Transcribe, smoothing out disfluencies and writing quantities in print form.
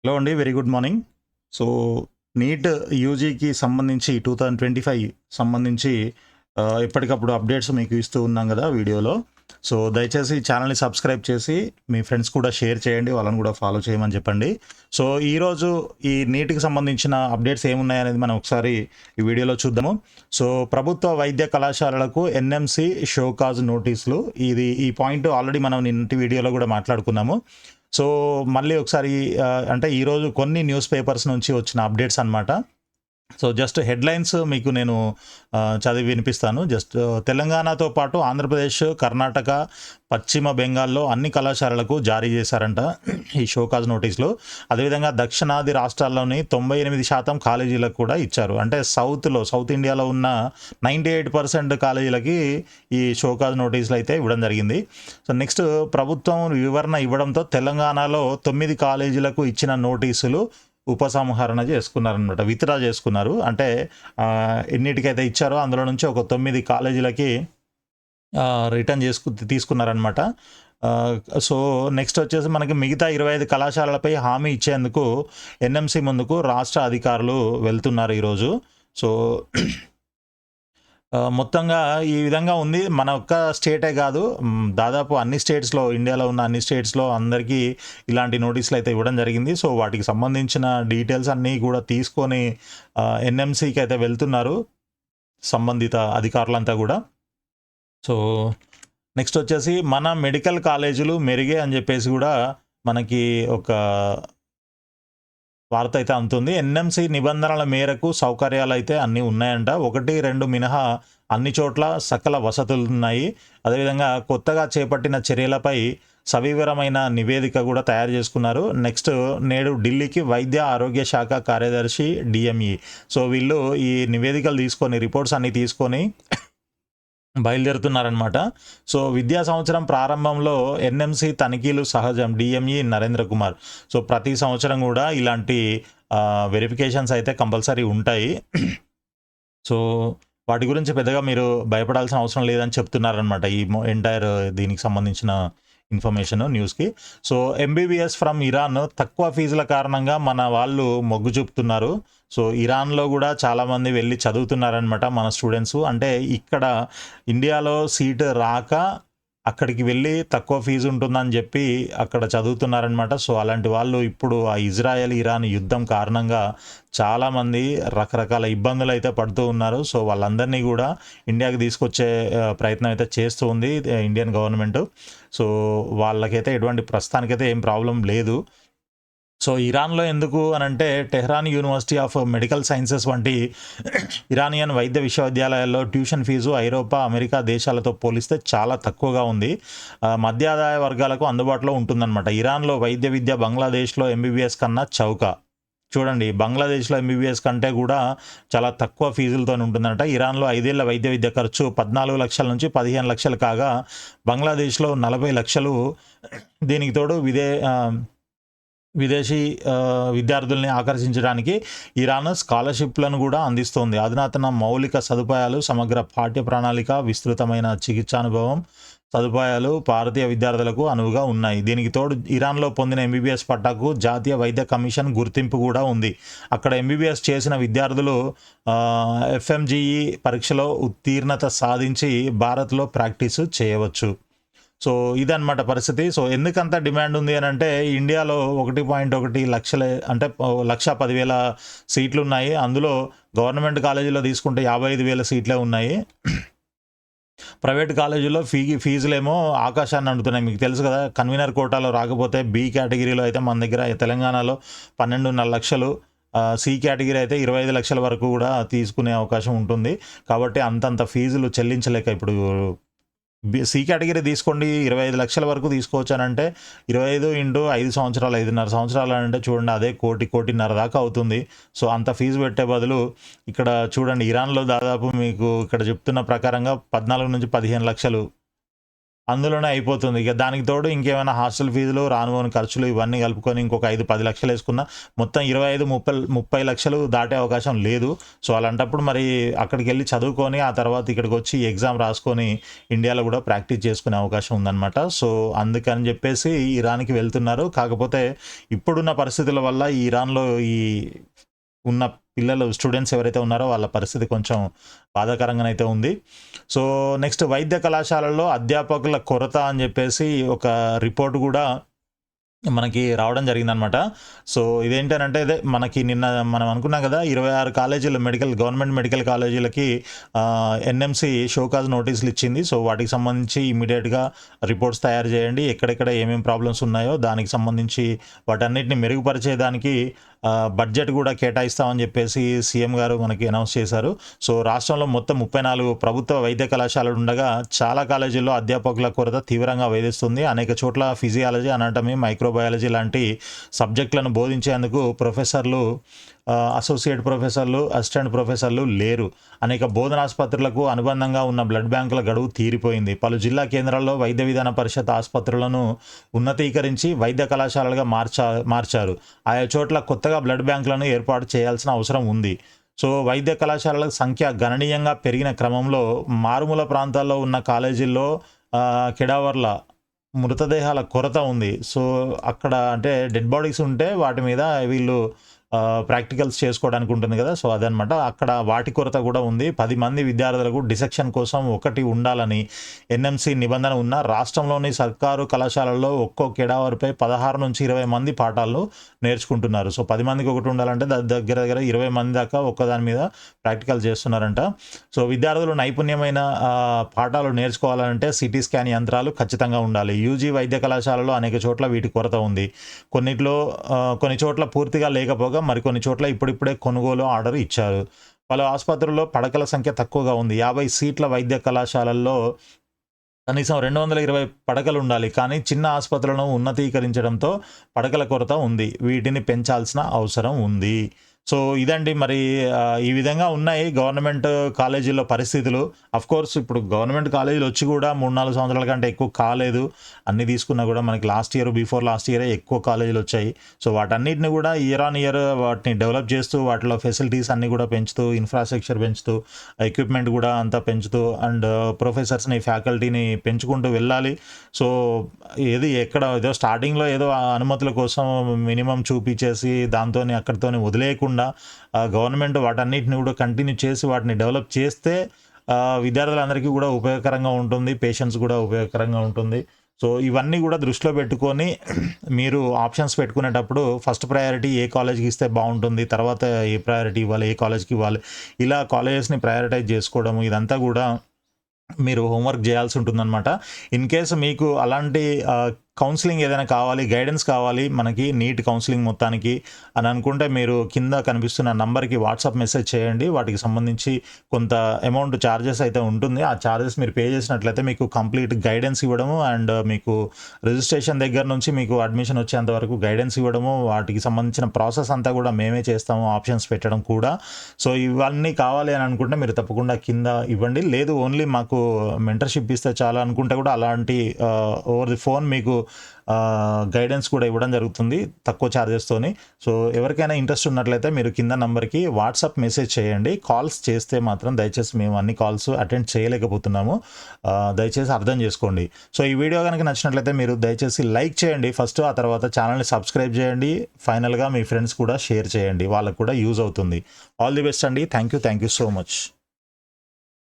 Hello అండి. Very good morning. So, NEET యూజీకి సంబంధించి 2025 సంబంధించి ఎప్పటికప్పుడు అప్డేట్స్ మీకు ఇస్తూ ఉన్నాం గదా వీడియోలో. సో, దయచేసి ఛానల్‌ని సబ్స్క్రైబ్ చేసి మీ ఫ్రెండ్స్ కూడా షేర్ చేయండి. వాళ్ళని కూడా ఫాలో చేయమని చెప్పండి. సో, ఈరోజు ఈ నీట్‌కి సంబంధించిన అప్డేట్స్ ఏమున్నాయనేది మనం ఒకసారి ఈ వీడియోలో చూద్దాము. సో, ప్రభుత్వ వైద్య కళాశాలలకు ఎన్ఎంసీ షోకాజ్ నోటీసులు. ఈ పాయింట్ ఆల్రెడీ మనం నిన్నటి వీడియోలో కూడా మాట్లాడుకున్నాము. సో, మళ్ళీ ఒకసారి అంటే ఈరోజు కొన్ని న్యూస్ పేపర్స్ నుంచి వచ్చిన అప్డేట్స్ అనమాట. సో, జస్ట్ హెడ్‌లైన్స్ మీకు నేను చదివి వినిపిస్తాను. జస్ట్ తెలంగాణతో పాటు ఆంధ్రప్రదేశ్, కర్ణాటక, పశ్చిమ బెంగాల్‌లో అన్ని కళాశాలలకు జారీ చేశారంట ఈ షోకాజ్ నోటీసులు. అదేవిధంగా దక్షిణాది రాష్ట్రాల్లోని 98% కాలేజీలకు కూడా ఇచ్చారు. అంటే సౌత్ ఇండియాలో ఉన్న 98% కాలేజీలకి ఈ షోకాజ్ నోటీసులు అయితే ఇవ్వడం జరిగింది. సో, నెక్స్ట్ ప్రభుత్వం వివరణ ఇవ్వడంతో తెలంగాణలో 9 కాలేజీలకు ఇచ్చిన నోటీసులు ఉపసంహరణ చేసుకున్నారనమాట. విత్‌డ్రా చేసుకున్నారు. అంటే ఎన్నిటికైతే ఇచ్చారో అందులో నుంచి ఒక 9 కాలేజీలకి రిటర్న్ తీసుకున్నారనమాట. సో, నెక్స్ట్ వచ్చేసి మనకి మిగతా 25 కళాశాలలపై హామీ ఇచ్చేందుకు ఎన్ఎంసీ ముందుకు రాష్ట్ర అధికారులు వెళ్తున్నారు ఈరోజు. సో, మొత్తంగా ఈ విధంగా ఉంది. మన ఒక్క స్టేటే కాదు, దాదాపు అన్ని స్టేట్స్‌లో, ఇండియాలో ఉన్న అన్ని స్టేట్స్‌లో అందరికీ ఇలాంటి నోటీసులు అయితే ఇవ్వడం జరిగింది. సో, వాటికి సంబంధించిన డీటెయిల్స్ అన్నీ కూడా తీసుకొని ఎన్ఎంసీకి అయితే వెళ్తున్నారు సంబంధిత అధికారులంతా కూడా. సో, నెక్స్ట్ వచ్చేసి మన మెడికల్ కాలేజీలు మెరుగే అని చెప్పేసి కూడా మనకి ఒక వార్త అయితే అందుతుంది. ఎన్ఎంసీ నిబంధనల మేరకు సౌకర్యాలు అయితే అన్నీ ఉన్నాయంట. 1, 2 మినహా అన్ని చోట్ల సకల వసతులున్నాయి. అదేవిధంగా కొత్తగా చేపట్టిన చర్యలపై సవివరమైన నివేదిక కూడా తయారు చేసుకున్నారు. నెక్స్ట్ నేడు ఢిల్లీకి వైద్య ఆరోగ్య శాఖ కార్యదర్శి డిఎంఈ. సో, వీళ్ళు ఈ నివేదికలు తీసుకొని, రిపోర్ట్స్ అన్నీ తీసుకొని బయలుదేరుతున్నారనమాట. సో, విద్యా సంవత్సరం ప్రారంభంలో ఎన్ఎంసీ తనిఖీలు సహజం డిఎంఈ నరేంద్ర కుమార్. సో, ప్రతి సంవత్సరం కూడా ఇలాంటి వెరిఫికేషన్స్ అయితే కంపల్సరీ ఉంటాయి. సో, వాటి గురించి పెద్దగా మీరు భయపడాల్సిన అవసరం లేదని చెప్తున్నారనమాట. ఈ ఎంటైర్ దీనికి సంబంధించిన ఇన్ఫర్మేషన్ న్యూస్‌కి. సో, ఎంబీబీఎస్ ఫ్రమ్ ఇరాన్ తక్కువ ఫీజుల కారణంగా మన వాళ్ళు మొగ్గు చూపుతున్నారు. సో, ఇరాన్‌లో కూడా చాలామంది వెళ్ళి చదువుతున్నారనమాట మన స్టూడెంట్స్. అంటే ఇక్కడ ఇండియాలో సీట్ రాక అక్కడికి వెళ్ళి తక్కువ ఫీజు ఉంటుందని చెప్పి అక్కడ చదువుతున్నారనమాట. సో, అలాంటి వాళ్ళు ఇప్పుడు ఆ ఇజ్రాయెల్, ఇరాన్ యుద్ధం కారణంగా చాలామంది రకరకాల ఇబ్బందులు అయితే పడుతూ ఉన్నారు. సో, వాళ్ళందరినీ కూడా ఇండియాకి తీసుకొచ్చే ప్రయత్నం అయితే చేస్తూ ఉంది ఇండియన్ గవర్నమెంట్. సో, వాళ్ళకైతే ఎటువంటి ప్రస్తుతానికైతే ఏం ప్రాబ్లం లేదు. సో, ఇరాన్‌లో ఎందుకు అనంటే Tehran university of medical sciences వంటి ఇరానియన్ వైద్య విశ్వవిద్యాలయాల్లో ట్యూషన్ ఫీజు ఐరోపా, అమెరికా దేశాలతో పోలిస్తే చాలా తక్కువగా ఉంది. మధ్యాదాయ వర్గాలకు అందుబాటులో ఉంటుందన్నమాట. ఇరాన్‌లో వైద్య విద్య బంగ్లాదేశ్‌లో ఎంబీబీఎస్ కన్నా చౌక. చూడండి, బంగ్లాదేశ్‌లో ఎంబీబీఎస్ కంటే కూడా చాలా తక్కువ ఫీజులతోని ఉంటుందంట. ఇరాన్‌లో 5 ఏళ్ల వైద్య విద్య ఖర్చు 14 లక్షల నుంచి 15 లక్షలు కాగా బంగ్లాదేశ్‌లో 40 లక్షలు. దీనికి తోడు విదేశీ విద్యార్థుల్ని ఆకర్షించడానికి ఇరాన్ స్కాలర్‌షిప్‌లను కూడా అందిస్తోంది. అధునాతన మౌలిక సదుపాయాలు, సమగ్ర పాఠ్య ప్రణాళిక, విస్తృతమైన చికిత్సానుభవం సదుపాయాలు భారతీయ విద్యార్థులకు అనువుగా ఉన్నాయి. దీనికి తోడు ఇరాన్‌లో పొందిన ఎంబీబీఎస్ పట్టాకు జాతీయ వైద్య కమిషన్ గుర్తింపు కూడా ఉంది. అక్కడ ఎంబీబీఎస్ చేసిన విద్యార్థులు ఎఫ్ఎంజీఈ పరీక్షలో ఉత్తీర్ణత సాధించి భారత్‌లో ప్రాక్టీస్ చేయవచ్చు. సో, ఇదనమాట పరిస్థితి. సో, ఎందుకంత డిమాండ్ ఉంది అనంటే ఇండియాలో 1.1 లక్షల అంటే 1,10,000 సీట్లున్నాయి. అందులో గవర్నమెంట్ కాలేజీలో తీసుకుంటే 55,000 సీట్లే ఉన్నాయి. ప్రైవేట్ కాలేజీల్లో ఫీజులేమో ఆకాశాన్ని అంటుతున్నాయి. మీకు తెలుసు కదా, కన్వీనర్ కోటాలో రాకపోతే బి కేటగిరీలో అయితే మన దగ్గర తెలంగాణలో 12.5 లక్షలు, సి కేటగిరీ అయితే 25 లక్షల వరకు కూడా తీసుకునే అవకాశం ఉంటుంది. కాబట్టి అంతంత ఫీజులు చెల్లించలేక ఇప్పుడు సి కేటగిరీ తీసుకోండి, 25 లక్షల వరకు తీసుకోవచ్చు అనంటే 25 ఇంటూ 5 సంవత్సరాలు, 5.5 సంవత్సరాలు అంటే చూడండి, అదే 1,00,00,00,000 దాకా అవుతుంది. సో, అంత ఫీజు పెట్టే బదులు ఇక్కడ చూడండి, ఇరాన్‌లో దాదాపు మీకు ఇక్కడ చెప్తున్న ప్రకారంగా 14 నుంచి 15 లక్షలు అందులోనే అయిపోతుంది. ఇక దానికి తోడు ఇంకేమైనా హాస్టల్ ఫీజులు, రానుపోని ఖర్చులు ఇవన్నీ కలుపుకొని ఇంకొక 5, 10 లక్షలు యేసుకున్నా మొత్తం 25, 30 లక్షలు దాటే అవకాశం లేదు. సో, అలాంటప్పుడు మరి అక్కడికెళ్ళి చదువుకొని ఆ తర్వాత ఇక్కడికొచ్చి ఎగ్జామ్ రాసుకొని ఇండియాలో గూడా ప్రాక్టీస్ చేసుకునే అవకాశం ఉందనమాట. సో, అందుకని జెప్పేసి ఇరాన్‌కి వెళ్తున్నారు. కాకపోతే ఇప్పుడున్న పరిస్థితుల వల్ల ఈ ఇరాన్‌లో ఈ ఉన్న పిల్లలు స్టూడెంట్స్ ఎవరైతే ఉన్నారో వాళ్ళ పరిస్థితి కొంచెం బాధాకరంగానైతే ఉంది. సో, నెక్స్ట్ వైద్య కళాశాలల్లో అధ్యాపకుల కొరత అని జెప్పేసి ఒక రిపోర్ట్ గూడా మనకి రావడం జరిగిందనమాట. సో, ఇదేంటనంటే ఇదే మనకి నిన్న మనం అనుకున్నాం కదా! 26 కాలేజీలు గవర్నమెంట్ మెడికల్ కాలేజీలకి ఎన్ఎంసీ షోకాజ్ నోటీసులు ఇచ్చింది. సో, వాటికి సంబంధించి ఇమ్మీడియేట్‌గా రిపోర్ట్స్ తయారు చేయండి. ఎక్కడెక్కడ ఏమేం ప్రాబ్లమ్స్ ఉన్నాయో దానికి సంబంధించి వాటన్నిటిని మెరుగుపరిచేదానికి బడ్జెట్ కూడా కేటాయిస్తామని చెప్పేసి సీఎం గారు మనకి అనౌన్స్ చేశారు. సో, రాష్ట్రంలో మొత్తం 34 ప్రభుత్వ వైద్య కళాశాలలు ఉండగా చాలా కాలేజీల్లో అధ్యాపకుల కొరత తీవ్రంగా వేధిస్తుంది. అనేక చోట్ల ఫిజియాలజీ, అనాటమీ, మైక్రోబయాలజీ లాంటి సబ్జెక్టులను బోధించేందుకు ప్రొఫెసర్లు, అసోసియేట్ ప్రొఫెసర్లు, అసిస్టెంట్ ప్రొఫెసర్లు లేరు. అనేక బోధనాసుపత్రులకు అనుబంధంగా ఉన్న బ్లడ్ బ్యాంకుల గడువు తీరిపోయింది. పలు జిల్లా కేంద్రాల్లో వైద్య విధాన పరిషత్ ఆసుపత్రులను ఉన్నతీకరించి వైద్య కళాశాలలుగా మార్చారు. ఆయా చోట్ల కొత్తగా బ్లడ్ బ్యాంకులను ఏర్పాటు చేయాల్సిన అవసరం ఉంది. సో, వైద్య కళాశాలల సంఖ్య గణనీయంగా పెరిగిన క్రమంలో మారుమూల ప్రాంతాల్లో ఉన్న కాలేజీల్లో కెడావర్ల మృతదేహాల కొరత ఉంది. సో, అక్కడ అంటే డెడ్ బాడీస్ ఉంటే వాటి మీద వీళ్ళు ప్రాక్టికల్స్ చేసుకోవడానికి ఉంటుంది కదా! సో, అదనమాట. అక్కడ వాటి కొరత కూడా ఉంది. 10 మంది విద్యార్థులకు డిసెక్షన్ కోసం ఒకటి ఉండాలని ఎన్ఎంసీ నిబంధన ఉన్న రాష్ట్రంలోని సర్కారు కళాశాలల్లో ఒక్కో కెడావర్పై 16-20 మంది పాఠాలు నేర్చుకుంటున్నారు. సో, 10 మందికి ఒకటి ఉండాలంటే దగ్గర దగ్గర 20 మంది దాకా ఒక్కదాని మీద ప్రాక్టికల్ చేస్తున్నారంట. సో, విద్యార్థులు నైపుణ్యమైన పాఠాలు నేర్చుకోవాలంటే సిటీ స్కాన్ యంత్రాలు ఖచ్చితంగా ఉండాలి. యూజీ వైద్య కళాశాలలో అనేక చోట్ల వీటి కొరత ఉంది. కొన్ని చోట్ల పూర్తిగా లేకపోగా మరికొన్ని చోట్ల ఇప్పుడిప్పుడే కొనుగోలు ఆర్డర్ ఇచ్చారు. పలు ఆసుపత్రుల్లో పడకల సంఖ్య తక్కువగా ఉంది. 50 సీట్ల వైద్య కళాశాలల్లో కనీసం 220 పడకలు ఉండాలి. కానీ చిన్న ఆసుపత్రులను ఉన్నతీకరించడంతో పడకల కొరత ఉంది. వీటిని పెంచాల్సిన అవసరం ఉంది. సో, ఇదండి మరి ఈ విధంగా ఉన్నాయి గవర్నమెంట్ కాలేజీల్లో పరిస్థితులు. అఫ్‌కోర్స్ ఇప్పుడు గవర్నమెంట్ కాలేజీలు వచ్చి కూడా 3, 4 సంవత్సరాల కంటే ఎక్కువ కాలేదు. అన్నీ తీసుకున్నా కూడా మనకి బిఫోర్ లాస్ట్ ఇయరే ఎక్కువ కాలేజీలు వచ్చాయి. సో, వాటన్నిటిని కూడా ఇయర్ ఆన్ ఇయర్ వాటిని డెవలప్ చేస్తూ వాటిలో ఫెసిలిటీస్ అన్నీ కూడా పెంచుతూ, ఇన్‌ఫ్రాస్ట్రక్చర్ పెంచుతూ, ఎక్విప్‌మెంట్ కూడా అంతా పెంచుతూ అండ్ ప్రొఫెసర్స్‌ని, ఫ్యాకల్టీని పెంచుకుంటూ వెళ్ళాలి. సో, ఏదో స్టార్టింగ్‌లో ఏదో అనుమతుల కోసం మినిమమ్ చూపించేసి దాంతోని అక్కడితోని వదిలేయకుండా గవర్నమెంట్ వాటన్నిటిని కూడా కంటిన్యూ చేసి వాటిని డెవలప్ చేస్తే విద్యార్థులందరికీ కూడా ఉపయోగకరంగా ఉంటుంది. పేషెంట్స్ కూడా ఉపయోగకరంగా ఉంటుంది. సో, ఇవన్నీ కూడా దృష్టిలో పెట్టుకొని మీరు ఆప్షన్స్ పెట్టుకునేటప్పుడు ఫస్ట్ ప్రయారిటీ ఏ కాలేజ్‌కి ఇస్తే బావుంటుంది, తర్వాత ఏ ప్రయారిటీ ఇవ్వాలి, ఏ కాలేజ్‌కి ఇవ్వాలి, ఇలా కాలేజెస్‌ని ప్రయారిటైజ్ చేసుకోవడం ఇదంతా కూడా మీరు హోంవర్క్ చేయాల్సి ఉంటుందన్నమాట. ఇన్ కేస్ మీకు అలాంటి కౌన్సిలింగ్ ఏదైనా కావాలి, గైడెన్స్ కావాలి మనకి నీట్ కౌన్సిలింగ్ మొత్తానికి అని అనుకుంటే మీరు కింద కనిపిస్తున్న నంబర్‌కి వాట్సాప్ మెసేజ్ చేయండి. వాటికి సంబంధించి కొంత అమౌంట్ చార్జెస్ అయితే ఉంటుంది. ఆ చార్జెస్ మీరు పే చేసినట్లయితే మీకు కంప్లీట్ గైడెన్స్ ఇవ్వడము అండ్ మీకు రిజిస్ట్రేషన్ దగ్గర నుంచి మీకు అడ్మిషన్ వచ్చేంత వరకు గైడెన్స్ ఇవ్వడము, వాటికి సంబంధించిన ప్రాసెస్ అంతా కూడా మేమే చేస్తాము, ఆప్షన్స్ పెట్టడం కూడా. సో, ఇవన్నీ కావాలి అని అనుకుంటే మీరు తప్పకుండా కింద ఇవ్వండి. లేదు ఓన్లీ మాకు మెంటర్‌షిప్ ఇస్తే చాలు అనుకుంటే కూడా అలాంటి ఓవర్ ది ఫోన్ మీకు గైడెన్స్ కూడా ఇవ్వడం జరుగుతుంది తక్కువ ఛార్జెస్తోని. సో, ఎవరికైనా ఇంట్రెస్ట్ ఉన్నట్లయితే మీరు కింద నంబర్‌కి వాట్సాప్ మెసేజ్ చేయండి. కాల్స్ చేస్తే మాత్రం దయచేసి మేము అన్ని కాల్స్ అటెండ్ చేయలేకపోతున్నాము. దయచేసి అర్థం చేసుకోండి. సో, ఈ వీడియో కనుక నచ్చినట్లయితే మీరు దయచేసి లైక్ చేయండి ఫస్ట్. ఆ తర్వాత ఛానల్‌ని సబ్స్క్రైబ్ చేయండి. ఫైనల్‌గా మీ ఫ్రెండ్స్ కూడా షేర్ చేయండి. వాళ్ళకు కూడా యూజ్ అవుతుంది. ఆల్ ది బెస్ట్ అండి. Thank you so much.